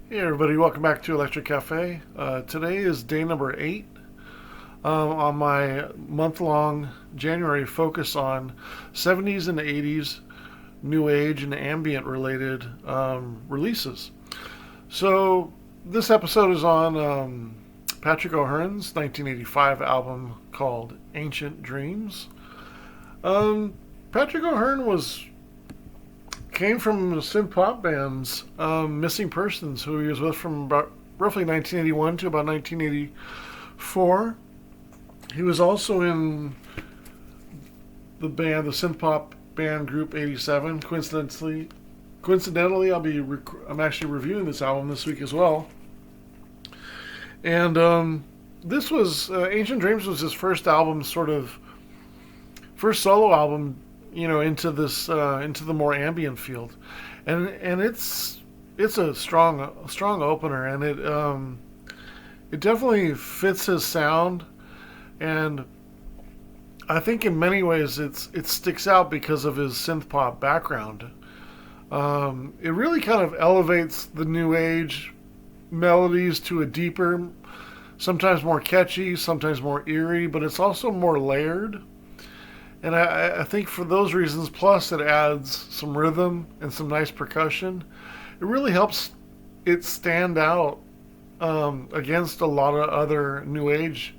Hey everybody, welcome back to Electric Cafe. Today is day number 8 on my month-long January focus on 70s and 80s new age and ambient related releases. So this episode is on Patrick O'Hearn's 1985 album called Ancient Dreams. Patrick O'Hearn came from the synth pop bands Missing Persons, who he was with from about roughly 1981 to about 1984. He was also in the synth pop band Group 87. Coincidentally, I'm actually reviewing this album this week as well. And this was Ancient Dreams was his first album, first solo album, into the more ambient field, and it's a strong opener, and it definitely fits his sound, and I think in many ways it sticks out because of his synth pop background. It really kind of elevates the new age melodies to a deeper, sometimes more catchy, sometimes more eerie, but it's also more layered. And I think for those reasons, plus it adds some rhythm and some nice percussion, it really helps it stand out against a lot of other new age.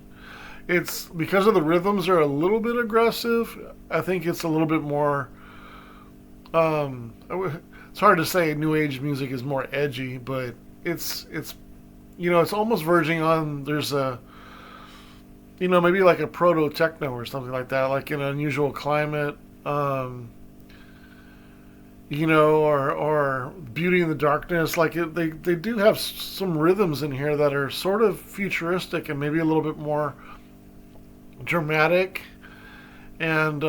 It's because of the rhythms are a little bit aggressive. I think it's a little bit more. It's hard to say new age music is more edgy, but it's almost verging on. There's a maybe like a proto techno or something like that, like an unusual climate, or Beauty in the Darkness. They do have some rhythms in here that are sort of futuristic and maybe a little bit more dramatic, and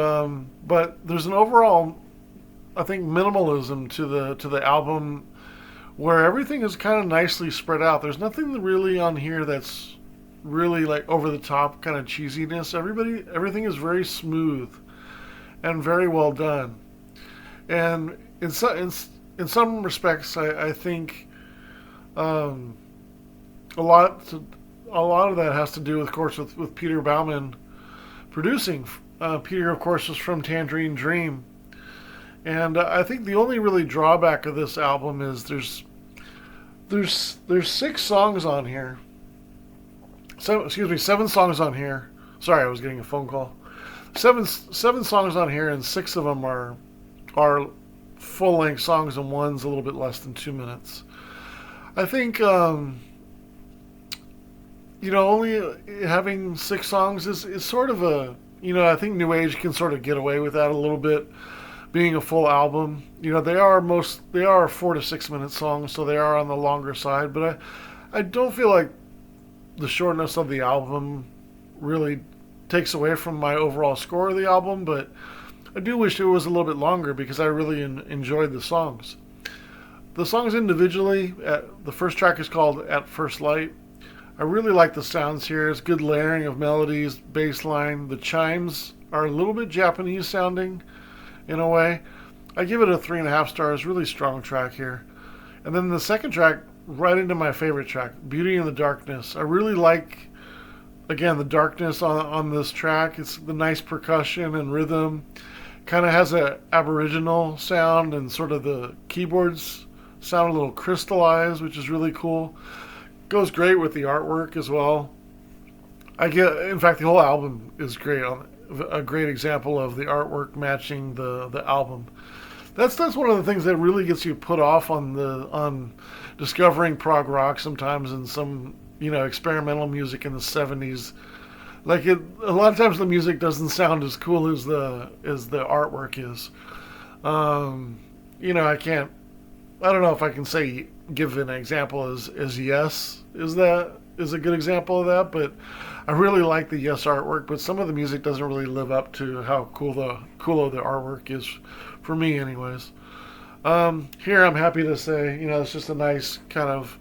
but there's an overall, I think, minimalism to the album where everything is kind of nicely spread out. There's nothing really on here that's really like over the top kind of cheesiness. Everything is very smooth and very well done. And in some respects, I think a lot of that has to do, of course, with Peter Baumann producing. Peter, of course, was from Tangerine Dream, and I think the only really drawback of this album is there's 6 songs on here. Seven songs on here. Sorry, I was getting a phone call. Seven songs on here, and 6 of them are full length songs, and one's a little bit less than 2 minutes. I think only having 6 songs is sort of a I think New Age can sort of get away with that a little bit, being a full album. They are 4 to 6 minute songs, so they are on the longer side. But I don't feel like the shortness of the album really takes away from my overall score of the album, but I do wish it was a little bit longer because I really enjoyed the songs. The songs individually, the first track is called At First Light. I really like the sounds here. It's good layering of melodies, bass line. The chimes are a little bit Japanese sounding in a way. I give it a 3.5 stars. Really strong track here. And then the second track, right into my favorite track, Beauty in the Darkness. I really like, again, the darkness on this track. It's the nice percussion and rhythm. Kind of has a aboriginal sound, and sort of the keyboards sound a little crystallized, which is really cool. Goes great with the artwork as well. In fact, the whole album is great. A great example of the artwork matching the album. That's one of the things that really gets you put off on discovering prog rock sometimes, and some experimental music in the 70s. A lot of times the music doesn't sound as cool as the artwork is. I don't know if I can give an example as Yes is a good example of that, but I really like the Yes artwork, but some of the music doesn't really live up to how cool the artwork is, for me anyways. Here I'm happy to say, it's just a nice kind of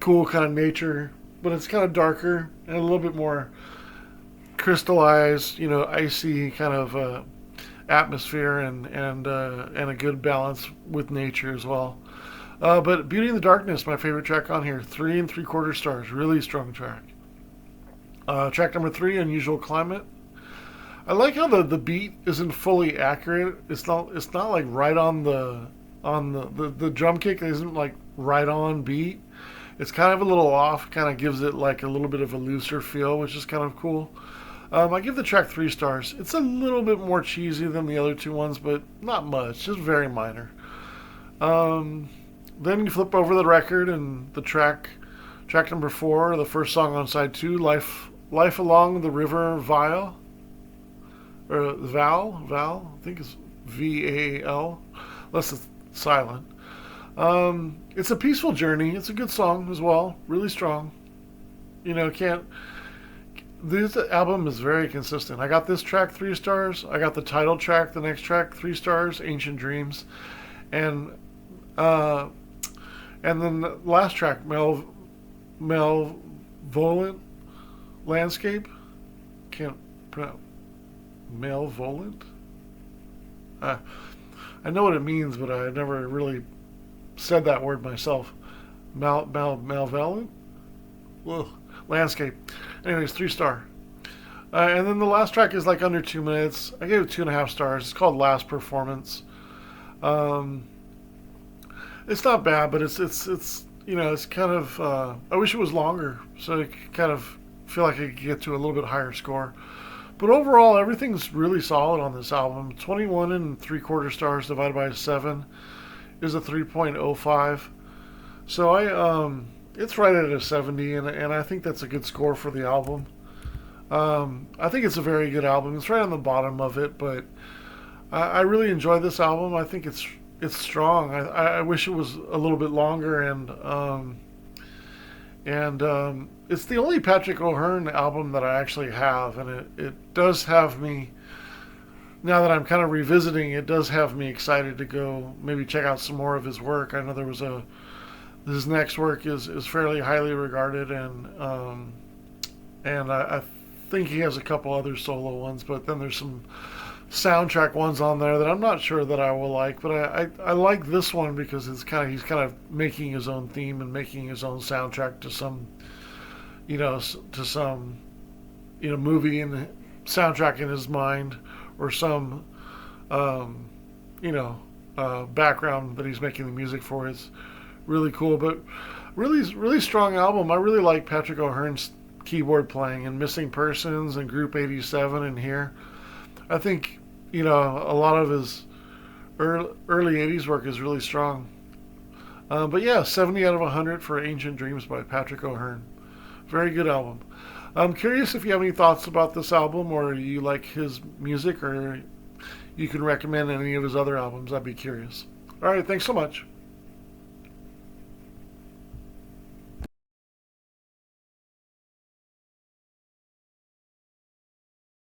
cool kind of nature, but it's kind of darker and a little bit more crystallized, icy kind of atmosphere, and a good balance with nature as well. But Beauty in the Darkness, my favorite track on here, 3 3/4 stars, really strong track. Track number 3, Unusual Climate. I like how the beat isn't fully accurate. It's not like right on the drum kick isn't like right on beat. It's kind of a little off. Kind of gives it like a little bit of a looser feel, which is kind of cool. I give the track 3 stars. It's a little bit more cheesy than the other two ones, but not much. Just very minor. Um, then you flip over the record and the track number 4, the first song on side 2, Life Along the River Vile, or Val, I think it's VAL, unless it's silent. It's a peaceful journey. It's a good song as well, really strong. Can't. This album is very consistent. I got this track 3 stars. I got the title track, the next track 3 stars, Ancient Dreams, and uh, and then the last track, Malevolent Landscape. Can't pronounce Malevolent. Uh, I know what it means, but I never really said that word myself. Malevolent. Ugh. Landscape. Anyways, 3 star. And then the last track is like under 2 minutes. I gave it 2.5 stars. It's called Last Performance. Um, it's not bad, but it's kind of. I wish it was longer, so I could kind of feel like I could get to a little bit higher score. But overall, everything's really solid on this album. 21 3/4 stars divided by 7 is a 3.05. So it's right at a 70, and I think that's a good score for the album. I think it's a very good album. It's right on the bottom of it, but I really enjoy this album. I think it's strong. I wish it was a little bit longer, and it's the only Patrick O'Hearn album that I actually have, and it does have me. Now that I'm kind of revisiting, it does have me excited to go maybe check out some more of his work. I know his next work is fairly highly regarded, and I think he has a couple other solo ones, but then there's some soundtrack ones on there that I'm not sure that I will like, but I like this one because he's kind of making his own theme and making his own soundtrack to some movie and soundtrack in his mind, or some background that he's making the music for. It's really cool, but really strong album. I really like Patrick O'Hearn's keyboard playing and Missing Persons and Group 87 in here. I think a lot of his early 80s work is really strong. But yeah, 70 out of 100 for Ancient Dreams by Patrick O'Hearn. Very good album. I'm curious if you have any thoughts about this album, or you like his music, or you can recommend any of his other albums. I'd be curious. All right, thanks so much.